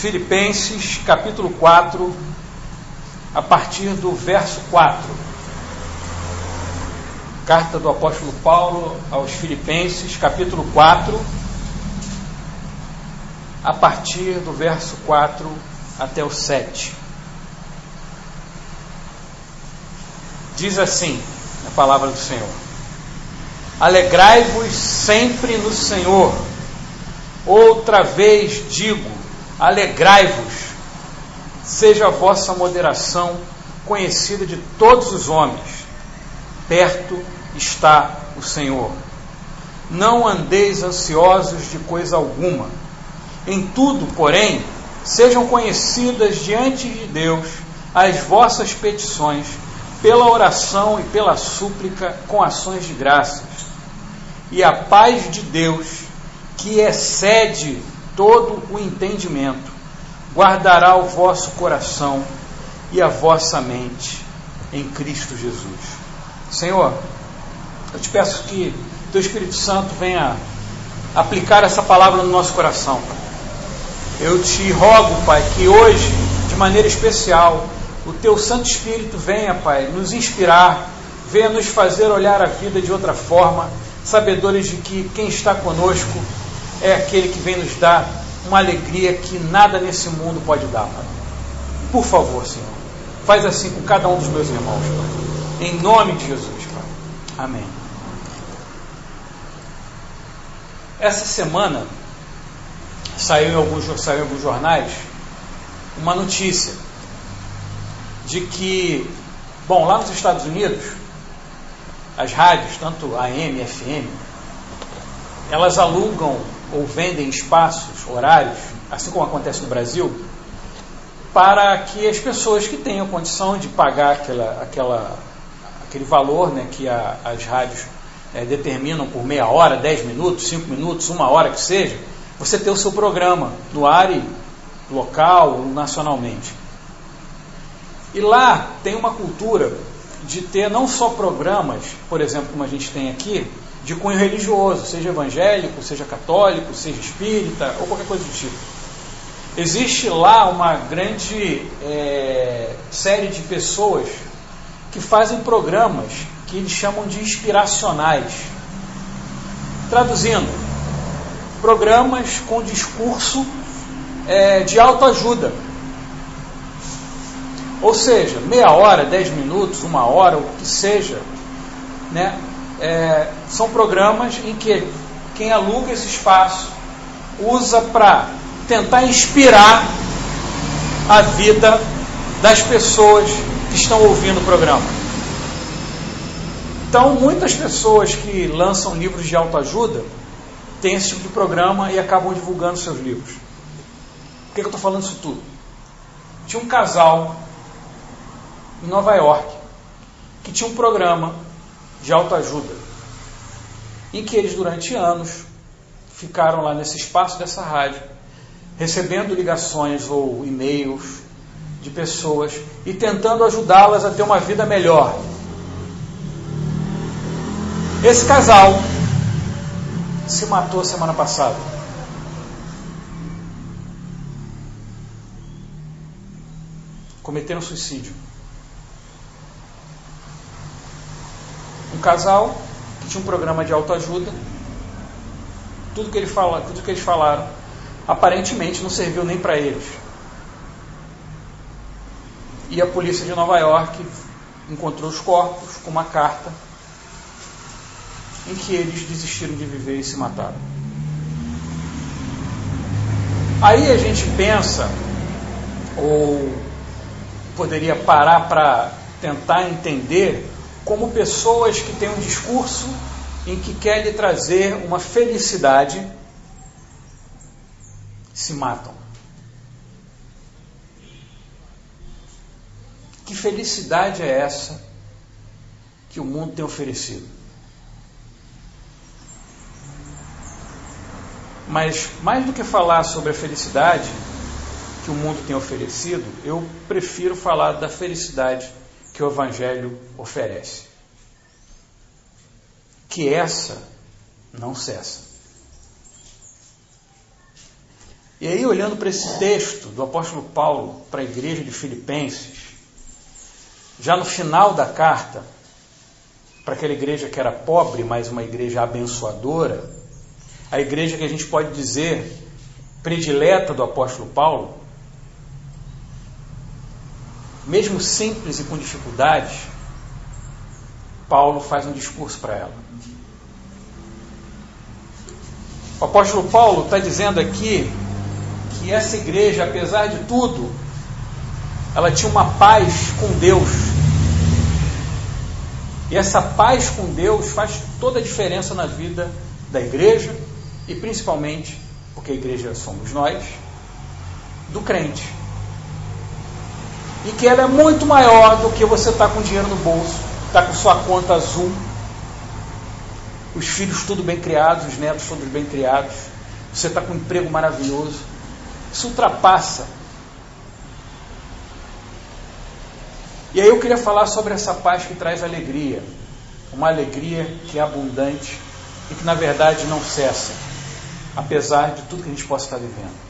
Filipenses, capítulo 4, a partir do verso 4. Carta do apóstolo Paulo aos Filipenses, capítulo 4, a partir do verso 4 até o 7. Diz assim a palavra do Senhor: Alegrai-vos sempre no Senhor. Outra vez digo, alegrai-vos. Seja a vossa moderação conhecida de todos os homens. Perto está o Senhor. Não andeis ansiosos de coisa alguma. Em tudo, porém, sejam conhecidas diante de Deus as vossas petições, pela oração e pela súplica, com ações de graças. E a paz de Deus, que excede todo o entendimento, guardará o vosso coração e a vossa mente em Cristo Jesus. Senhor, eu te peço que Teu Espírito Santo venha aplicar essa palavra no nosso coração, Pai. Eu te rogo, Pai, que hoje, de maneira especial, o Teu Santo Espírito venha, Pai, nos inspirar, venha nos fazer olhar a vida de outra forma, sabedores de que quem está conosco é aquele que vem nos dar uma alegria que nada nesse mundo pode dar, Pai. Por favor, Senhor, faz assim com cada um dos meus irmãos, Pai. Em nome de Jesus, Pai. Amém. Essa semana saiu em alguns jornais uma notícia de que, lá nos Estados Unidos, as rádios, tanto AM e FM, elas alugam ou vendem espaços, horários, assim como acontece no Brasil, para que as pessoas que tenham condição de pagar aquele valor, né, que as rádios determinam por meia hora, 10 minutos, 5 minutos, 1 hora que seja, você ter o seu programa no ar, local ou nacionalmente. E lá tem uma cultura de ter não só programas, por exemplo, como a gente tem aqui, de cunho religioso, seja evangélico, seja católico, seja espírita, ou qualquer coisa do tipo. Existe lá uma grande série de pessoas que fazem programas que eles chamam de inspiracionais. Traduzindo, programas com discurso de autoajuda. Ou seja, meia hora, 10 minutos, 1 hora, o que seja, né? São programas em que quem aluga esse espaço usa para tentar inspirar a vida das pessoas que estão ouvindo o programa. Então, muitas pessoas que lançam livros de autoajuda têm esse tipo de programa e acabam divulgando seus livros. Por que eu estou falando isso tudo? Tinha um casal em Nova York que tinha um programa de autoajuda em que eles durante anos ficaram lá nesse espaço dessa rádio recebendo ligações ou e-mails de pessoas e tentando ajudá-las a ter uma vida melhor. Esse casal se matou semana passada. Cometeram suicídio. Um casal que tinha um programa de autoajuda. Tudo que eles falaram aparentemente não serviu nem para eles. E a polícia de Nova York encontrou os corpos com uma carta em que eles desistiram de viver e se mataram. Aí a gente pensa, ou poderia parar para tentar entender, como pessoas que têm um discurso em que quer lhe trazer uma felicidade se matam. Que felicidade é essa que o mundo tem oferecido? Mas, mais do que falar sobre a felicidade que o mundo tem oferecido, eu prefiro falar da felicidade que o Evangelho oferece. Que essa não cessa. E aí, olhando para esse texto do apóstolo Paulo para a igreja de Filipenses, já no final da carta, para aquela igreja que era pobre, mas uma igreja abençoadora, a igreja que a gente pode dizer predileta do apóstolo Paulo, mesmo simples e com dificuldades, Paulo faz um discurso para ela. O apóstolo Paulo está dizendo aqui que essa igreja, apesar de tudo, ela tinha uma paz com Deus. E essa paz com Deus faz toda a diferença na vida da igreja e principalmente, porque a igreja somos nós, do crente. E que ela é muito maior do que você estar com dinheiro no bolso, estar com sua conta azul, os filhos tudo bem criados, os netos todos bem criados, você está com um emprego maravilhoso. Isso ultrapassa. E aí eu queria falar sobre essa paz que traz alegria, uma alegria que é abundante e que na verdade não cessa, apesar de tudo que a gente possa estar vivendo.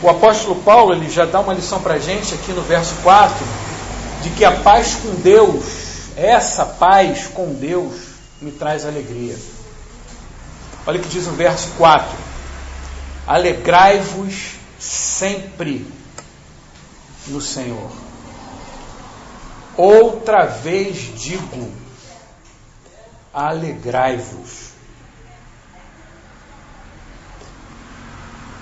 O apóstolo Paulo, ele já dá uma lição para a gente aqui no verso 4, de que a paz com Deus, essa paz com Deus, me traz alegria. Olha o que diz o verso 4: alegrai-vos sempre no Senhor. Outra vez digo, alegrai-vos.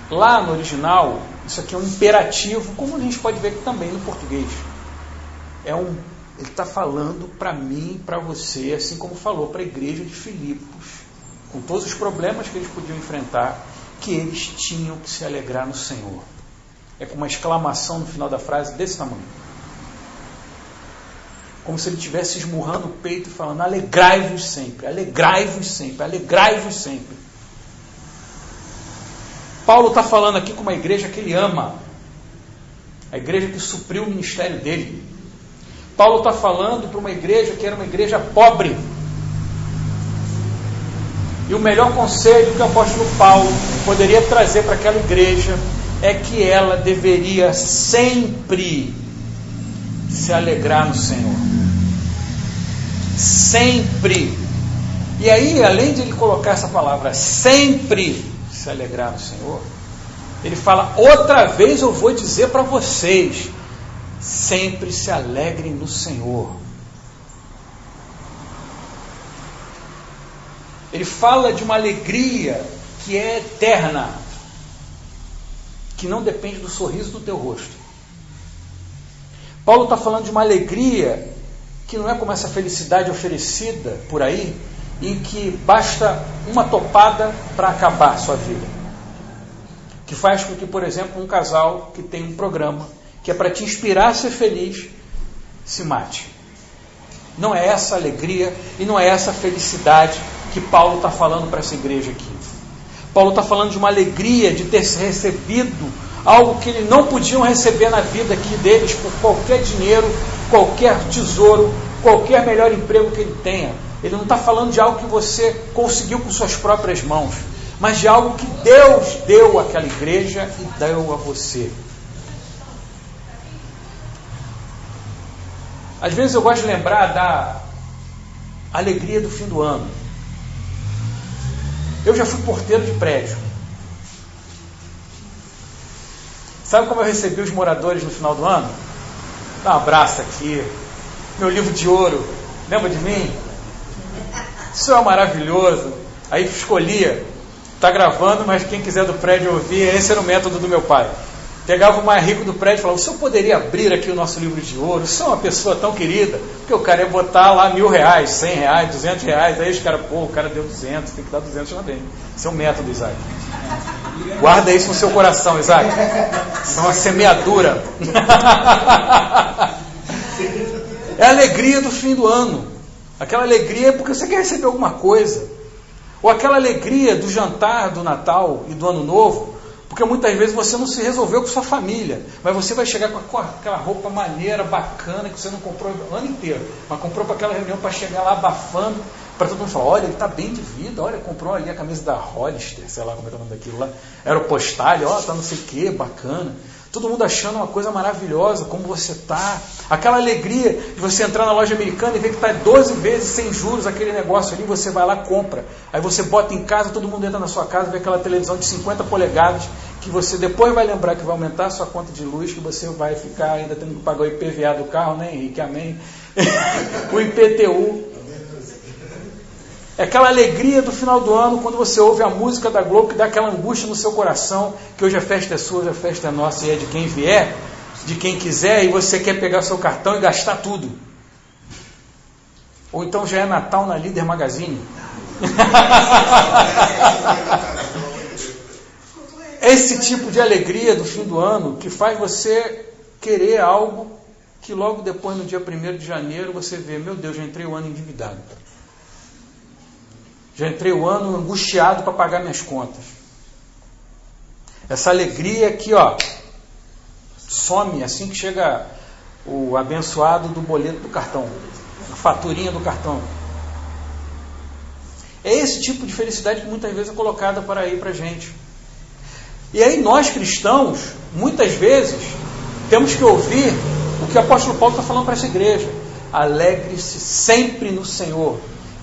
Lá no original, isso aqui é um imperativo, como a gente pode ver aqui também no português. Ele está falando para mim, para você, assim como falou para a igreja de Filipos, com todos os problemas que eles podiam enfrentar, que eles tinham que se alegrar no Senhor. É com uma exclamação no final da frase desse tamanho. Como se ele estivesse esmurrando o peito e falando: alegrai-vos sempre, alegrai-vos sempre, alegrai-vos sempre. Paulo está falando aqui com uma igreja que ele ama, a igreja que supriu o ministério dele. Paulo está falando para uma igreja que era uma igreja pobre. E o melhor conselho que o apóstolo Paulo poderia trazer para aquela igreja é que ela deveria sempre se alegrar no Senhor. Sempre. E aí, além de ele colocar essa palavra sempre se alegrar no Senhor, ele fala: outra vez eu vou dizer para vocês, sempre se alegrem no Senhor. Ele fala de uma alegria que é eterna, que não depende do sorriso do teu rosto. Paulo está falando de uma alegria que não é como essa felicidade oferecida por aí, em que basta uma topada para acabar a sua vida. Que faz com que, por exemplo, um casal que tem um programa que é para te inspirar a ser feliz, se mate. Não é essa alegria e não é essa felicidade que Paulo está falando para essa igreja aqui. Paulo está falando de uma alegria de ter recebido algo que eles não podiam receber na vida aqui deles por qualquer dinheiro, qualquer tesouro, qualquer melhor emprego que ele tenha. Ele não está falando de algo que você conseguiu com suas próprias mãos, mas de algo que Deus deu àquela igreja e deu a você. Às vezes eu gosto de lembrar da alegria do fim do ano. Eu já fui porteiro de prédio. Sabe como eu recebi os moradores no final do ano? Dá um abraço aqui, meu livro de ouro, lembra de mim? Isso é maravilhoso. Aí escolhia, está gravando, mas quem quiser do prédio ouvir, esse era o método do meu pai. Pegava o mais rico do prédio e falava: o senhor poderia abrir aqui o nosso livro de ouro? O senhor é uma pessoa tão querida. Porque o cara ia botar lá R$1.000, R$100, R$200. Aí os caras: pô, o cara deu 200, tem que dar 200 também. Esse é o método, Isaac. Guarda isso no seu coração, Isaac. Isso é uma semeadura. É a alegria do fim do ano. Aquela alegria porque você quer receber alguma coisa. Ou aquela alegria do jantar do Natal e do Ano Novo, porque muitas vezes você não se resolveu com sua família, mas você vai chegar com aquela roupa maneira, bacana, que você não comprou o ano inteiro, mas comprou para aquela reunião para chegar lá abafando, para todo mundo falar, olha, ele está bem de vida, olha, comprou ali a camisa da Hollister, sei lá como é o nome daquilo lá, Aeropostale, ó, tá não sei o que, bacana. Todo mundo achando uma coisa maravilhosa, como você está. Aquela alegria de você entrar na loja americana e ver que está 12 vezes sem juros aquele negócio ali, você vai lá, compra. Aí você bota em casa, todo mundo entra na sua casa, vê aquela televisão de 50 polegadas, que você depois vai lembrar que vai aumentar a sua conta de luz, que você vai ficar ainda tendo que pagar o IPVA do carro, né, Henrique? Amém. O IPTU. É aquela alegria do final do ano, quando você ouve a música da Globo, que dá aquela angústia no seu coração, que hoje a festa é sua, hoje a festa é nossa, e é de quem vier, de quem quiser, e você quer pegar seu cartão e gastar tudo. Ou então já é Natal na Líder Magazine. Esse tipo de alegria do fim do ano, que faz você querer algo, que logo depois, no dia 1º de janeiro, você vê, meu Deus, já entrei o ano endividado. Já entrei o ano angustiado para pagar minhas contas. Essa alegria aqui, ó, some assim que chega o abençoado do boleto do cartão, a faturinha do cartão. É esse tipo de felicidade que muitas vezes é colocada para aí para a gente. E aí nós cristãos, muitas vezes, temos que ouvir o que o apóstolo Paulo está falando para essa igreja. Alegre-se sempre no Senhor.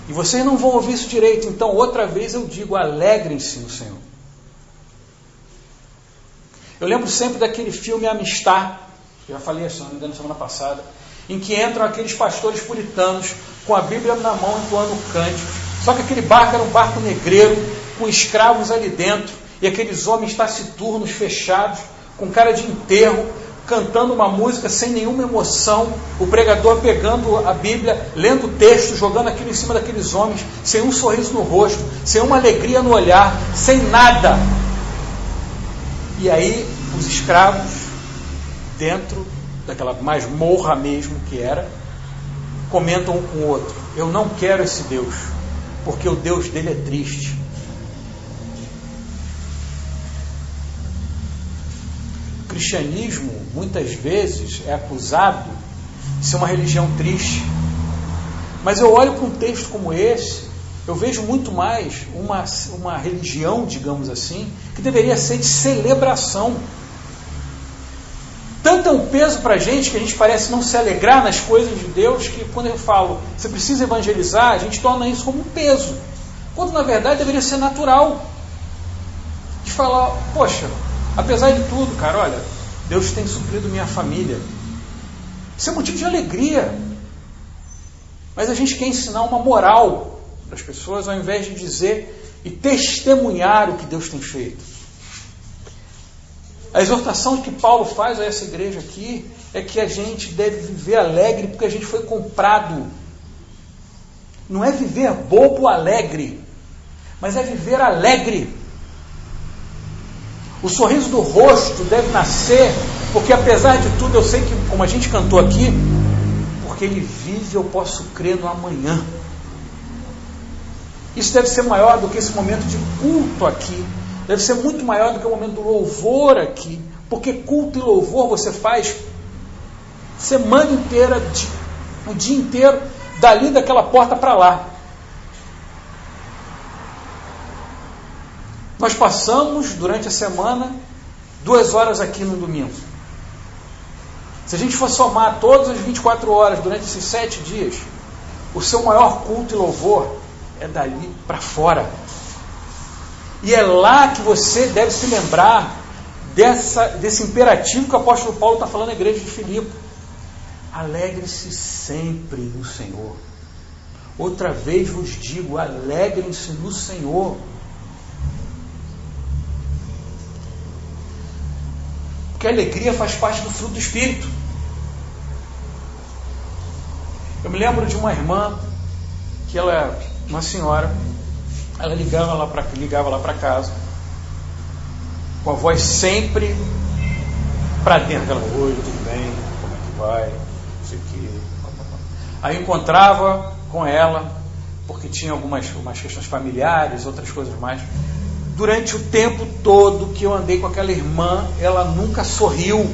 E vocês não vão ouvir isso direito, então outra vez eu digo, alegrem-se no Senhor. Eu lembro sempre daquele filme Amistad, já falei isso, não me engano, semana passada, em que entram aqueles pastores puritanos com a Bíblia na mão entoando cânticos. Só que aquele barco era um barco negreiro, com escravos ali dentro, e aqueles homens taciturnos, fechados, com cara de enterro, cantando uma música sem nenhuma emoção, o pregador pegando a Bíblia, lendo o texto, jogando aquilo em cima daqueles homens, sem um sorriso no rosto, sem uma alegria no olhar, sem nada. E aí os escravos, dentro daquela masmorra mesmo que era, comentam um com o outro, eu não quero esse Deus, porque o Deus dele é triste. O cristianismo, muitas vezes, é acusado de ser uma religião triste. Mas eu olho para um texto como esse, eu vejo muito mais uma religião, digamos assim, que deveria ser de celebração. Tanto é um peso para a gente, que a gente parece não se alegrar nas coisas de Deus, que quando eu falo, você precisa evangelizar, a gente torna isso como um peso. Quando na verdade deveria ser natural. De falar, poxa, apesar de tudo, cara, olha, Deus tem suprido minha família. Isso é motivo de alegria. Mas a gente quer ensinar uma moral para as pessoas, ao invés de dizer e testemunhar o que Deus tem feito. A exortação que Paulo faz a essa igreja aqui é que a gente deve viver alegre porque a gente foi comprado. Não é viver bobo alegre, mas é viver alegre. O sorriso do rosto deve nascer, porque apesar de tudo, eu sei que, como a gente cantou aqui, porque Ele vive, eu posso crer no amanhã. Isso deve ser maior do que esse momento de culto aqui. Deve ser muito maior do que o momento do louvor aqui. Porque culto e louvor você faz semana inteira, o dia inteiro, dali daquela porta para lá. Nós passamos, durante a semana, 2 horas aqui no domingo. Se a gente for somar todas as 24 horas durante esses 7 dias, o seu maior culto e louvor é dali para fora. E é lá que você deve se lembrar desse imperativo que o apóstolo Paulo está falando à igreja de Filipe. Alegre-se sempre no Senhor. Outra vez vos digo, alegrem-se no Senhor. Porque a alegria faz parte do fruto do Espírito. Eu me lembro de uma irmã, que ela é uma senhora, ela ligava lá para casa, com a voz sempre para dentro. Ela, oi, tudo bem? Como é que vai? Não sei o quê. Aí eu encontrava com ela, porque tinha algumas questões familiares, outras coisas mais. Durante o tempo todo que eu andei com aquela irmã, ela nunca sorriu.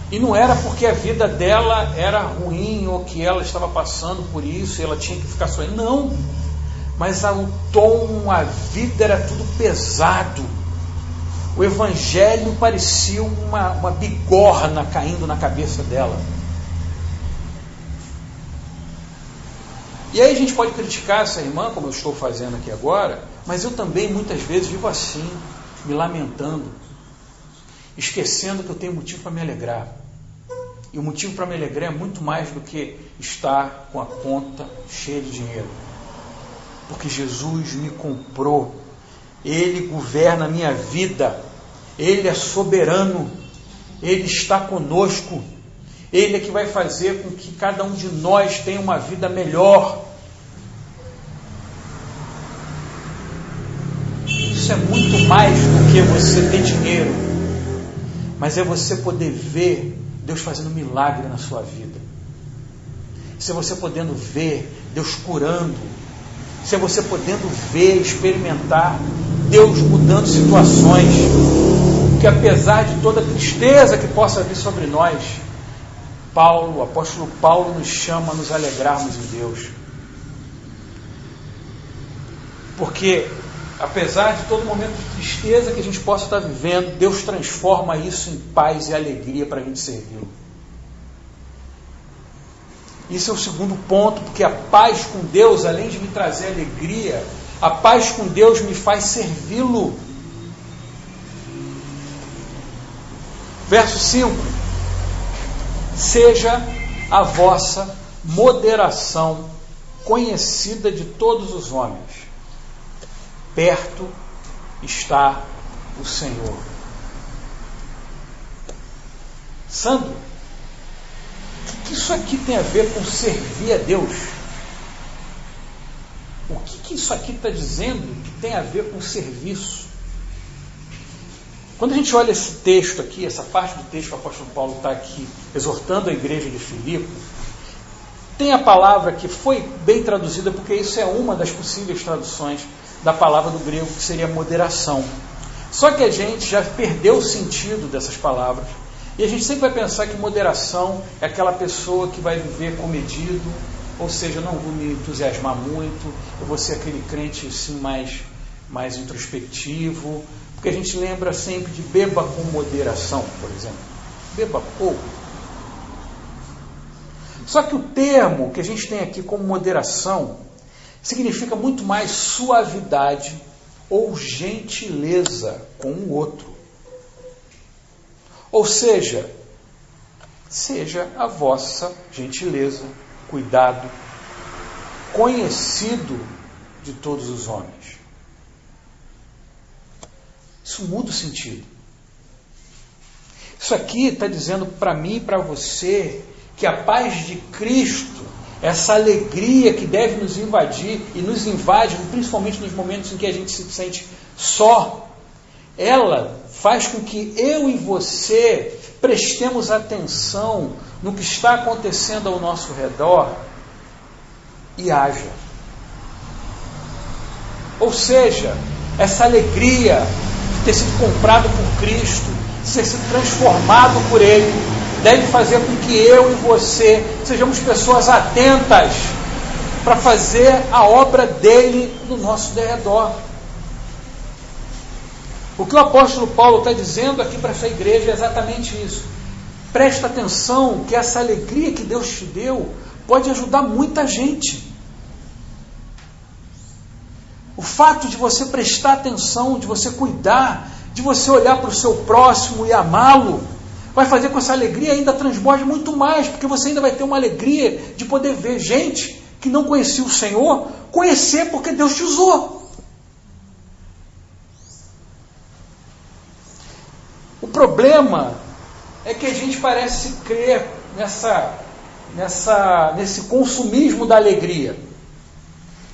E não era porque a vida dela era ruim ou que ela estava passando por isso e ela tinha que ficar sorrindo. Não. Mas o tom, a vida era tudo pesado. O evangelho parecia uma bigorna caindo na cabeça dela. E aí a gente pode criticar essa irmã, como eu estou fazendo aqui agora, mas eu também muitas vezes vivo assim, me lamentando, esquecendo que eu tenho motivo para me alegrar. E o motivo para me alegrar é muito mais do que estar com a conta cheia de dinheiro. Porque Jesus me comprou, Ele governa a minha vida, Ele é soberano, Ele está conosco, Ele é que vai fazer com que cada um de nós tenha uma vida melhor. Isso é muito mais do que você ter dinheiro, mas é você poder ver Deus fazendo milagre na sua vida. Isso é você podendo ver Deus curando. Isso é você podendo ver, experimentar Deus mudando situações. Porque apesar de toda a tristeza que possa vir sobre nós, o apóstolo Paulo nos chama a nos alegrarmos em Deus. Porque apesar de todo momento de tristeza que a gente possa estar vivendo, Deus transforma isso em paz e alegria para a gente servi-lo. Isso é o segundo ponto, porque a paz com Deus, além de me trazer alegria, a paz com Deus me faz servi-lo. Verso 5: seja a vossa moderação conhecida de todos os homens. Perto está o Senhor. Sandro, o que isso aqui tem a ver com servir a Deus? O que isso aqui está dizendo que tem a ver com serviço? Quando a gente olha esse texto aqui, essa parte do texto que o apóstolo Paulo está aqui exortando a igreja de Filipe, tem a palavra que foi bem traduzida, porque isso é uma das possíveis traduções da palavra do grego, que seria moderação. Só que a gente já perdeu o sentido dessas palavras, e a gente sempre vai pensar que moderação é aquela pessoa que vai viver comedido, ou seja, não vou me entusiasmar muito, eu vou ser aquele crente assim, mais introspectivo, porque a gente lembra sempre de beba com moderação, por exemplo. Beba pouco. Só que o termo que a gente tem aqui como moderação significa muito mais suavidade ou gentileza com o outro. Ou seja a vossa gentileza, cuidado, conhecido de todos os homens. Isso muda o sentido. Isso aqui está dizendo para mim e para você que a paz de Cristo, essa alegria que deve nos invadir e nos invade, principalmente nos momentos em que a gente se sente só, ela faz com que eu e você prestemos atenção no que está acontecendo ao nosso redor e haja. Ou seja, essa alegria de ter sido comprado por Cristo, de ter sido transformado por Ele, deve fazer com que eu e você sejamos pessoas atentas para fazer a obra dele no nosso derredor. O que o apóstolo Paulo está dizendo aqui para essa igreja é exatamente isso. Presta atenção que essa alegria que Deus te deu pode ajudar muita gente. O fato de você prestar atenção, de você cuidar, de você olhar para o seu próximo e amá-lo, vai fazer com que essa alegria ainda transborde muito mais, porque você ainda vai ter uma alegria de poder ver gente que não conhecia o Senhor, conhecer porque Deus te usou. O problema é que a gente parece crer nesse consumismo da alegria,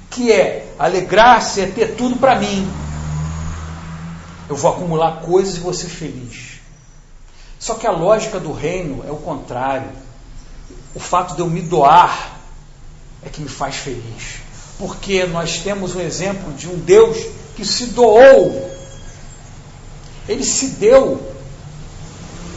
que é alegrar-se, é ter tudo para mim. Eu vou acumular coisas e vou ser feliz. Só que a lógica do reino é o contrário. O fato de eu me doar é que me faz feliz. Porque nós temos um exemplo de um Deus que se doou. Ele se deu.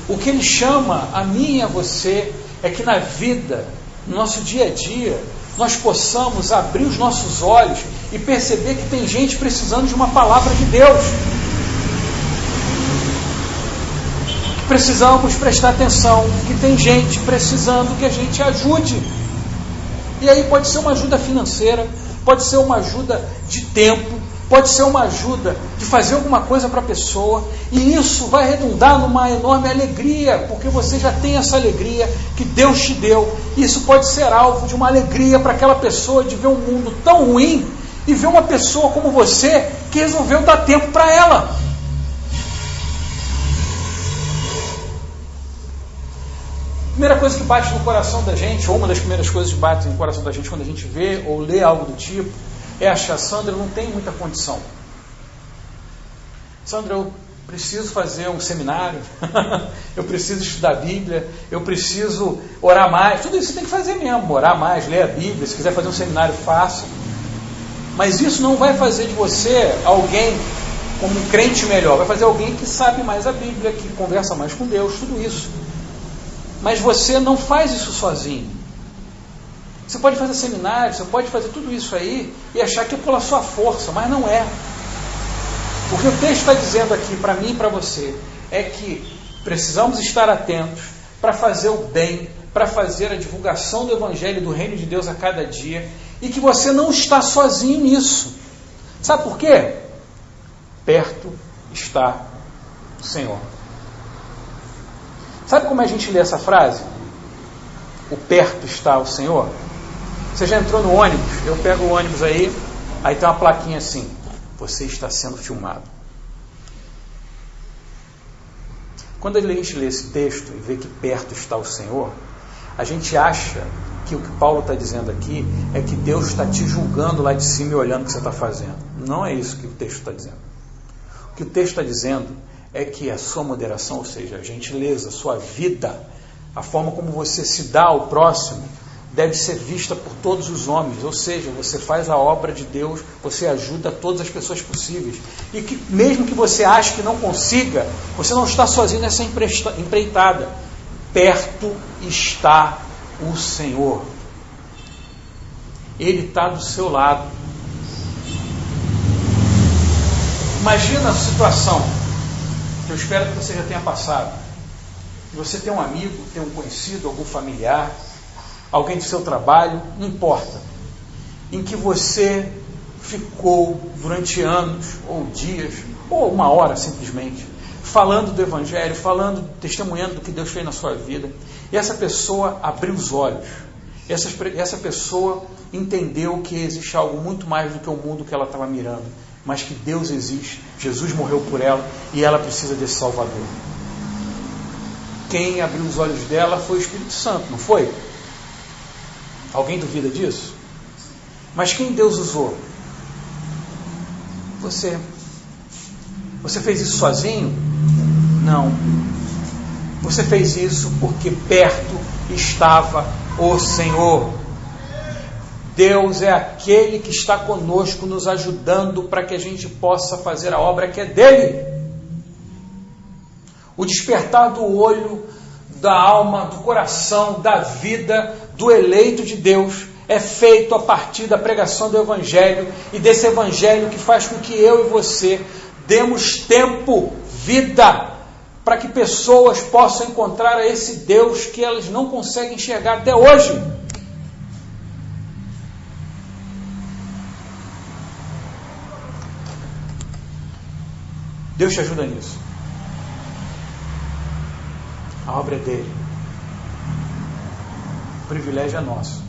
O que Ele chama a mim e a você é que na vida, no nosso dia a dia, nós possamos abrir os nossos olhos e perceber que tem gente precisando de uma palavra de Deus. Precisamos prestar atenção, que tem gente precisando que a gente ajude. E aí pode ser uma ajuda financeira, pode ser uma ajuda de tempo, pode ser uma ajuda de fazer alguma coisa para a pessoa, e isso vai redundar numa enorme alegria, porque você já tem essa alegria que Deus te deu. Isso pode ser alvo de uma alegria para aquela pessoa de ver um mundo tão ruim e ver uma pessoa como você que resolveu dar tempo para ela. Primeira coisa que bate no coração da gente, ou uma das primeiras coisas que bate no coração da gente quando a gente vê ou lê algo do tipo, é achar: Sandra, eu não tenho muita condição. Sandra, eu preciso fazer um seminário, eu preciso estudar a Bíblia, eu preciso orar mais. Tudo isso você tem que fazer mesmo, orar mais, ler a Bíblia. Se quiser fazer um seminário, faça. Mas isso não vai fazer de você alguém como um crente melhor. Vai fazer alguém que sabe mais a Bíblia, que conversa mais com Deus, tudo isso. Mas você não faz isso sozinho. Você pode fazer seminário, você pode fazer tudo isso aí e achar que é pela sua força, mas não é. O que o texto está dizendo aqui para mim e para você é que precisamos estar atentos para fazer o bem, para fazer a divulgação do Evangelho do Reino de Deus a cada dia, e que você não está sozinho nisso. Sabe por quê? Perto está o Senhor. Sabe como a gente lê essa frase? O perto está o Senhor. Você já entrou no ônibus? Eu pego o ônibus aí tem uma plaquinha assim: você está sendo filmado. Quando a gente lê esse texto e vê que perto está o Senhor, a gente acha que o que Paulo está dizendo aqui é que Deus está te julgando lá de cima e olhando o que você está fazendo. Não é isso que o texto está dizendo. O que o texto está dizendo é que a sua moderação, ou seja, a gentileza, a sua vida, a forma como você se dá ao próximo, deve ser vista por todos os homens. Ou seja, você faz a obra de Deus, você ajuda todas as pessoas possíveis. E que mesmo que você ache que não consiga, você não está sozinho nessa empreitada. Perto está o Senhor. Ele está do seu lado. Imagina a situação que eu espero que você já tenha passado. Você tem um amigo, tem um conhecido, algum familiar, alguém do seu trabalho, não importa, em que você ficou durante anos, ou dias, ou uma hora simplesmente, falando do Evangelho, testemunhando do que Deus fez na sua vida, e essa pessoa abriu os olhos, essa pessoa entendeu que existe algo muito mais do que o mundo que ela estava mirando, mas que Deus existe, Jesus morreu por ela e ela precisa desse Salvador. Quem abriu os olhos dela foi o Espírito Santo, não foi? Alguém duvida disso? Mas quem Deus usou? Você. Você fez isso sozinho? Não. Você fez isso porque perto estava o Senhor. Deus é aquele que está conosco, nos ajudando para que a gente possa fazer a obra que é dele. O despertar do olho, da alma, do coração, da vida do eleito de Deus é feito a partir da pregação do Evangelho, e desse Evangelho que faz com que eu e você demos tempo, vida, para que pessoas possam encontrar esse Deus que elas não conseguem enxergar até hoje. Deus te ajuda nisso. A obra é dele. O privilégio é nosso.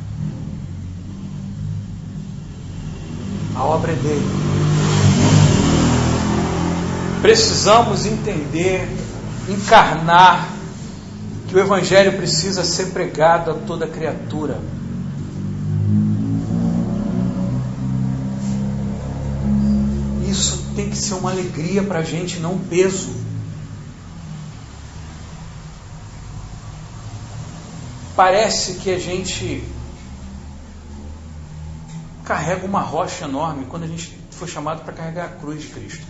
A obra é dele. Precisamos entender, encarnar que o Evangelho precisa ser pregado a toda criatura. Isso tem que ser uma alegria para a gente, não um peso. Parece que a gente carrega uma rocha enorme quando a gente foi chamado para carregar a cruz de Cristo.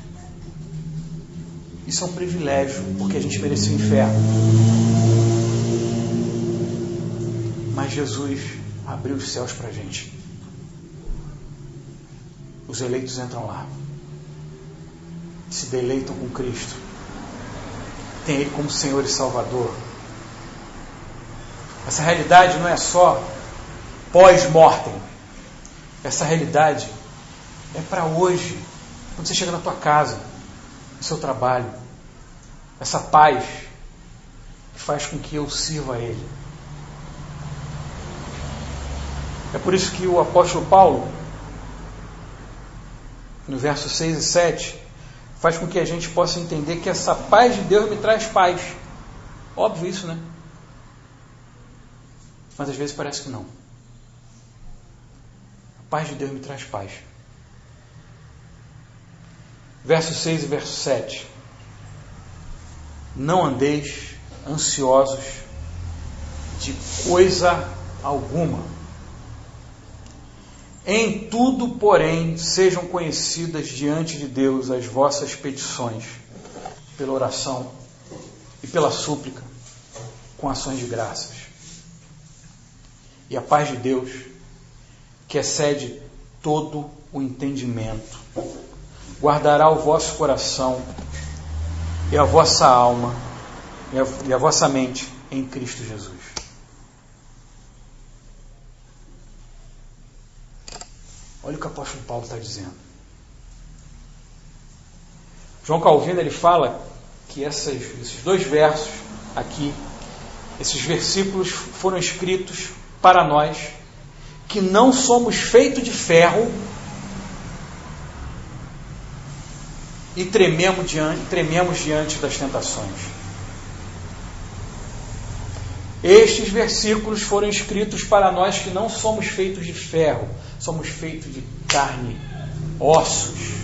Isso é um privilégio, porque a gente merecia o inferno. Mas Jesus abriu os céus para a gente. Os eleitos entram lá. Se deleitam com Cristo. Tem Ele como Senhor e Salvador. Essa realidade não é só pós-mortem. Essa realidade é para hoje. Quando você chega na tua casa, no seu trabalho. Essa paz que faz com que eu sirva a Ele. É por isso que o apóstolo Paulo, no versos 6 e 7, faz com que a gente possa entender que essa paz de Deus me traz paz. Óbvio isso, né? Mas às vezes parece que não. A paz de Deus me traz paz. Verso 6 e verso 7. Não andeis ansiosos de coisa alguma. Em tudo, porém, sejam conhecidas diante de Deus as vossas petições, pela oração e pela súplica, com ações de graças. E a paz de Deus, que excede todo o entendimento, guardará o vosso coração e a vossa alma e a vossa mente em Cristo Jesus. Olha o que o apóstolo Paulo está dizendo. João Calvino, ele fala que esses dois versos aqui, esses versículos foram escritos para nós que não somos feitos de ferro e trememos diante das tentações. Estes versículos foram escritos para nós que não somos feitos de ferro, somos feitos de carne, ossos.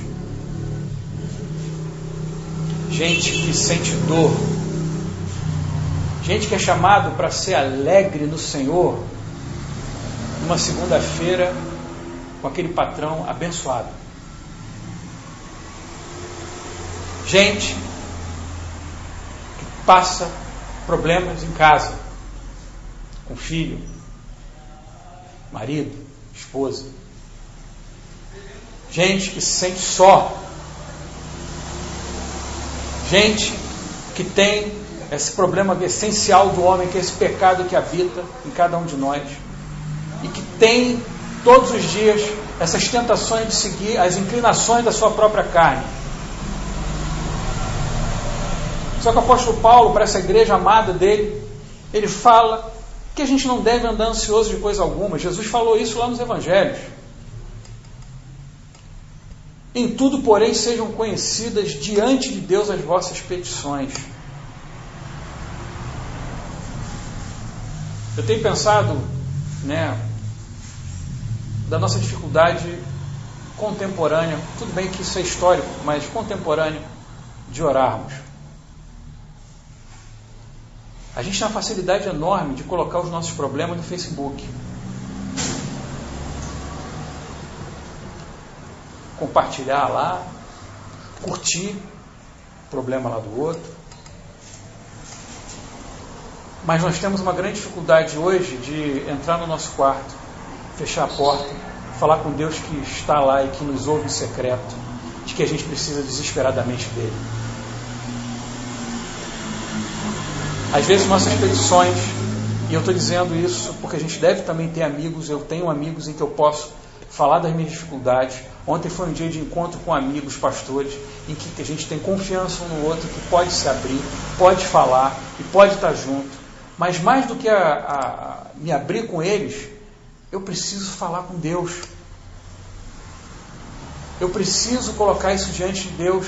Gente que sente dor. Gente que é chamado para ser alegre no Senhor numa segunda-feira com aquele patrão abençoado. Gente que passa problemas em casa, com filho, marido, esposa. Gente que se sente só. Gente que tem esse problema essencial do homem, que é esse pecado que habita em cada um de nós. E que tem todos os dias essas tentações de seguir as inclinações da sua própria carne. Só que o apóstolo Paulo, para essa igreja amada dele, ele fala que a gente não deve andar ansioso de coisa alguma. Jesus falou isso lá nos evangelhos. Em tudo, porém, sejam conhecidas diante de Deus as vossas petições. Eu tenho pensado, da nossa dificuldade contemporânea, tudo bem que isso é histórico, mas contemporânea, de orarmos. A gente tem uma facilidade enorme de colocar os nossos problemas no Facebook. Compartilhar lá, curtir o problema lá do outro. Mas nós temos uma grande dificuldade hoje de entrar no nosso quarto, fechar a porta, falar com Deus que está lá e que nos ouve em secreto, de que a gente precisa desesperadamente dele. Às vezes nossas petições, e eu estou dizendo isso porque a gente deve também ter amigos, eu tenho amigos em que eu posso falar das minhas dificuldades. Ontem foi um dia de encontro com amigos, pastores, em que a gente tem confiança um no outro, que pode se abrir, pode falar e pode estar junto. Mas mais do que me abrir com eles, eu preciso falar com Deus. Eu preciso colocar isso diante de Deus.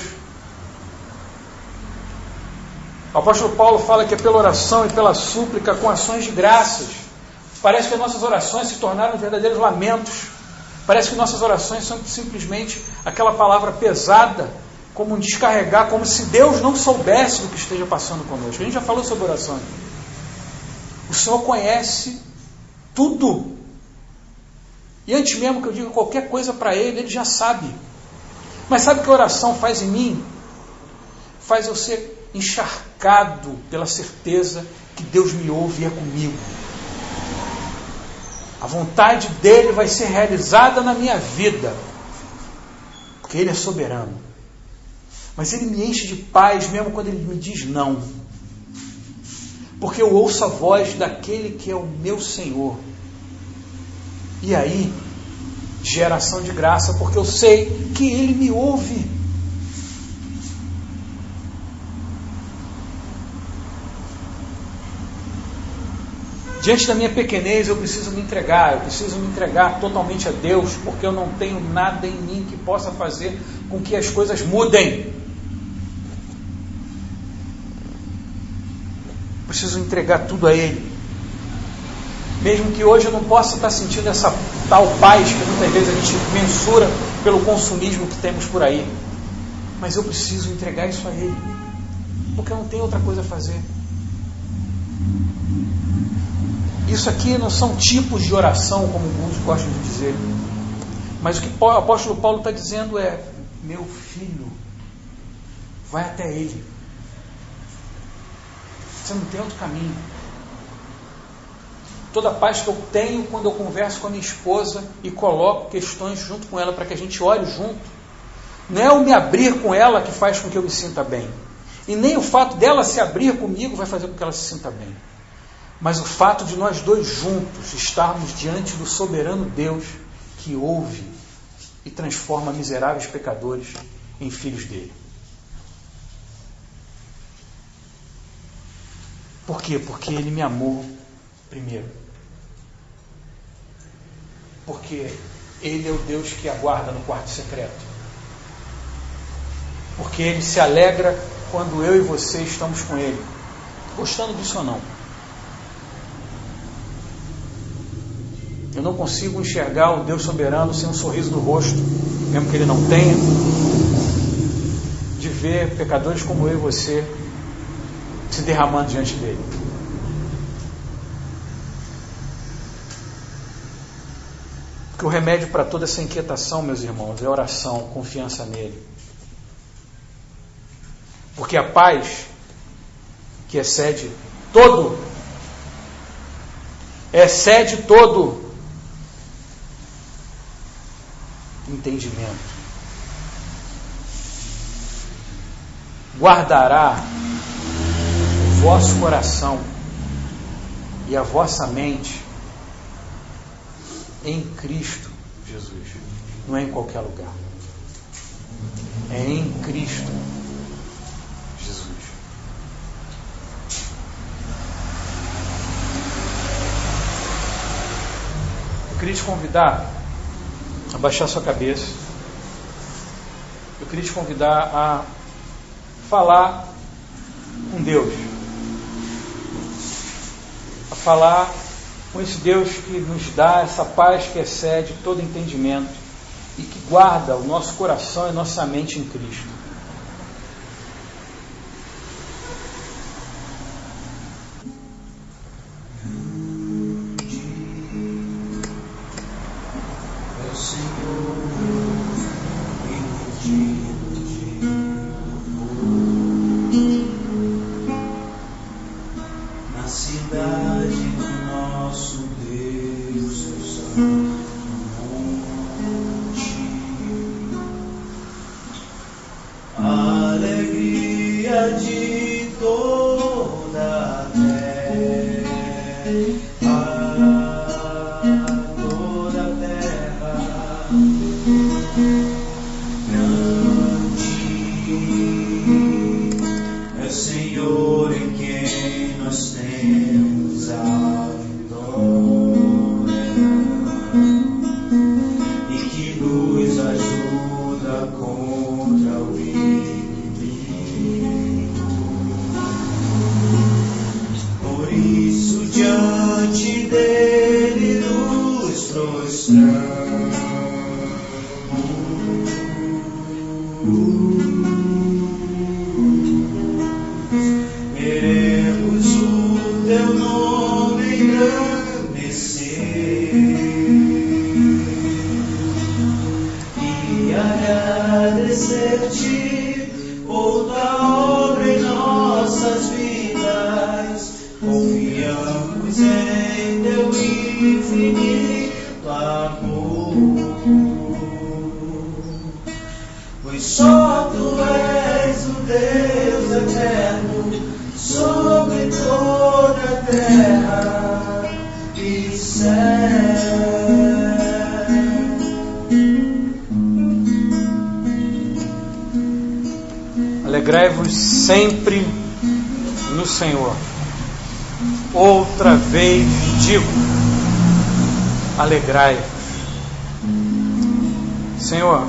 O apóstolo Paulo fala que é pela oração e pela súplica com ações de graças. Parece que as nossas orações se tornaram verdadeiros lamentos. Parece que nossas orações são simplesmente aquela palavra pesada, como um descarregar, como se Deus não soubesse do que esteja passando conosco. A gente já falou sobre oração. O Senhor conhece tudo. E antes mesmo que eu diga qualquer coisa para Ele, Ele já sabe. Mas sabe o que a oração faz em mim? faz eu ser encharcado pela certeza que Deus me ouve e é comigo. A vontade dele vai ser realizada na minha vida, porque ele é soberano. Mas ele me enche de paz mesmo quando ele me diz não, porque eu ouço a voz daquele que é o meu Senhor. E aí, geração de graça, porque eu sei que ele me ouve. Diante da minha pequenez, eu preciso me entregar totalmente a Deus, porque eu não tenho nada em mim que possa fazer com que as coisas mudem. Preciso entregar tudo a Ele. Mesmo que hoje eu não possa estar sentindo essa tal paz que muitas vezes a gente mensura pelo consumismo que temos por aí. Mas eu preciso entregar isso a Ele, porque eu não tenho outra coisa a fazer. Isso aqui não são tipos de oração, como alguns gostam de dizer. Mas o que o apóstolo Paulo está dizendo é: meu filho, vai até Ele. Você não tem outro caminho. Toda a paz que eu tenho quando eu converso com a minha esposa e coloco questões junto com ela para que a gente ore junto, não é o me abrir com ela que faz com que eu me sinta bem. E nem o fato dela se abrir comigo vai fazer com que ela se sinta bem. Mas o fato de nós dois juntos estarmos diante do soberano Deus que ouve e transforma miseráveis pecadores em filhos dele. Por quê? Porque ele me amou primeiro. Porque ele é o Deus que aguarda no quarto secreto. Porque ele se alegra quando eu e você estamos com ele. Gostando disso ou não. Eu não consigo enxergar o Deus soberano sem um sorriso no rosto, mesmo que ele não tenha, de ver pecadores como eu e você se derramando diante dele. Porque o remédio para toda essa inquietação, meus irmãos, é oração, confiança nele. Porque a paz que excede todo entendimento, guardará o vosso coração e a vossa mente em Cristo Jesus. Não é em qualquer lugar, é em Cristo Jesus. Eu queria te convidar a baixar sua cabeça. Eu queria te convidar a falar com Deus, a falar com esse Deus que nos dá essa paz que excede todo entendimento e que guarda o nosso coração e nossa mente em Cristo. Agradecer-te por tua nossas vidas, confiamos em teu infinito amor, pois só tu és o Deus eterno sobre toda a terra e céu. Alegrai-vos sempre no Senhor. Outra vez digo, alegrai-vos. Senhor,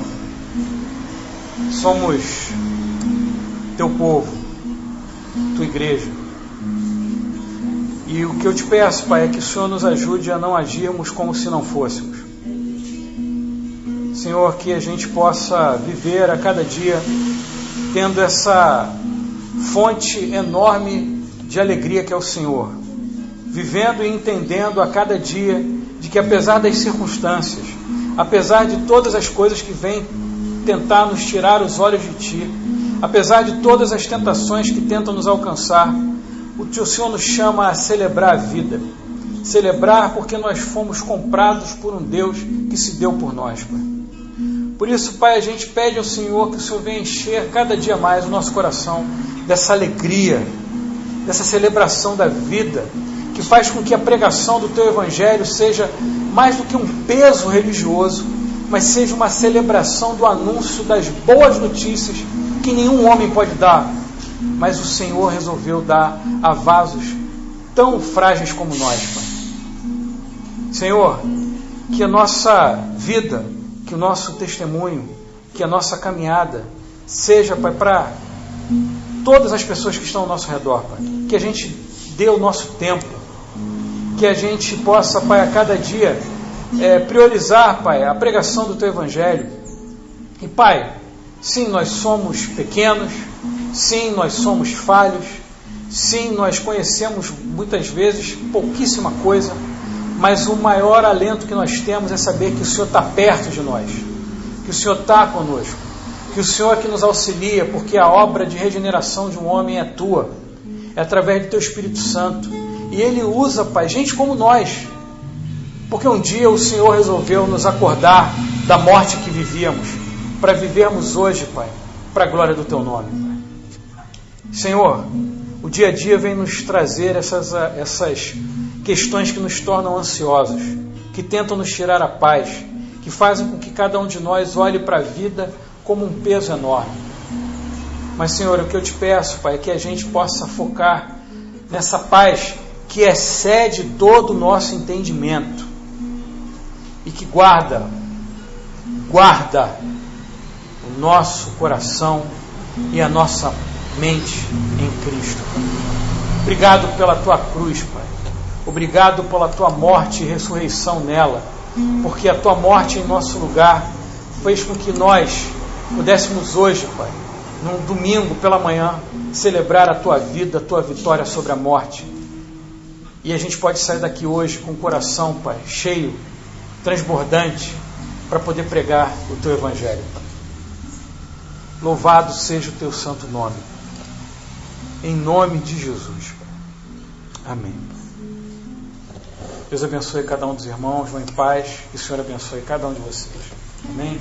somos teu povo, tua igreja. E o que eu te peço, Pai, é que o Senhor nos ajude a não agirmos como se não fôssemos. Senhor, que a gente possa viver a cada dia tendo essa fonte enorme de alegria que é o Senhor, vivendo e entendendo a cada dia de que, apesar das circunstâncias, apesar de todas as coisas que vêm tentar nos tirar os olhos de Ti, apesar de todas as tentações que tentam nos alcançar, o Senhor nos chama a celebrar a vida, celebrar porque nós fomos comprados por um Deus que se deu por nós, Pai. Por isso, Pai, a gente pede ao Senhor que o Senhor venha encher cada dia mais o nosso coração dessa alegria, dessa celebração da vida, que faz com que a pregação do Teu Evangelho seja mais do que um peso religioso, mas seja uma celebração do anúncio das boas notícias que nenhum homem pode dar, mas o Senhor resolveu dar a vasos tão frágeis como nós, Pai. Senhor, que a nossa vida, que o nosso testemunho, que a nossa caminhada seja, Pai, para todas as pessoas que estão ao nosso redor, Pai. Que a gente dê o nosso tempo, que a gente possa, Pai, a cada dia priorizar, Pai, a pregação do Teu Evangelho. E, Pai, sim, nós somos pequenos, sim, nós somos falhos, sim, nós conhecemos muitas vezes pouquíssima coisa, mas o maior alento que nós temos é saber que o Senhor está perto de nós, que o Senhor está conosco, que o Senhor é que nos auxilia, porque a obra de regeneração de um homem é tua, é através do Teu Espírito Santo, e Ele usa, Pai, gente como nós, porque um dia o Senhor resolveu nos acordar da morte que vivíamos, para vivermos hoje, Pai, para a glória do Teu nome, Pai. Senhor, o dia a dia vem nos trazer essas questões que nos tornam ansiosos, que tentam nos tirar a paz, que fazem com que cada um de nós olhe para a vida como um peso enorme. Mas, Senhor, o que eu te peço, Pai, é que a gente possa focar nessa paz que excede todo o nosso entendimento e que guarda o nosso coração e a nossa mente em Cristo. Obrigado pela Tua cruz, Pai. Obrigado pela Tua morte e ressurreição nela, porque a Tua morte em nosso lugar fez com que nós pudéssemos hoje, Pai, num domingo pela manhã, celebrar a Tua vida, a Tua vitória sobre a morte. E a gente pode sair daqui hoje com o coração, Pai, cheio, transbordante, para poder pregar o Teu Evangelho, Pai. Louvado seja o Teu santo nome. Em nome de Jesus, Pai. Amém. Deus abençoe cada um dos irmãos, vão em paz, que o Senhor abençoe cada um de vocês. Amém.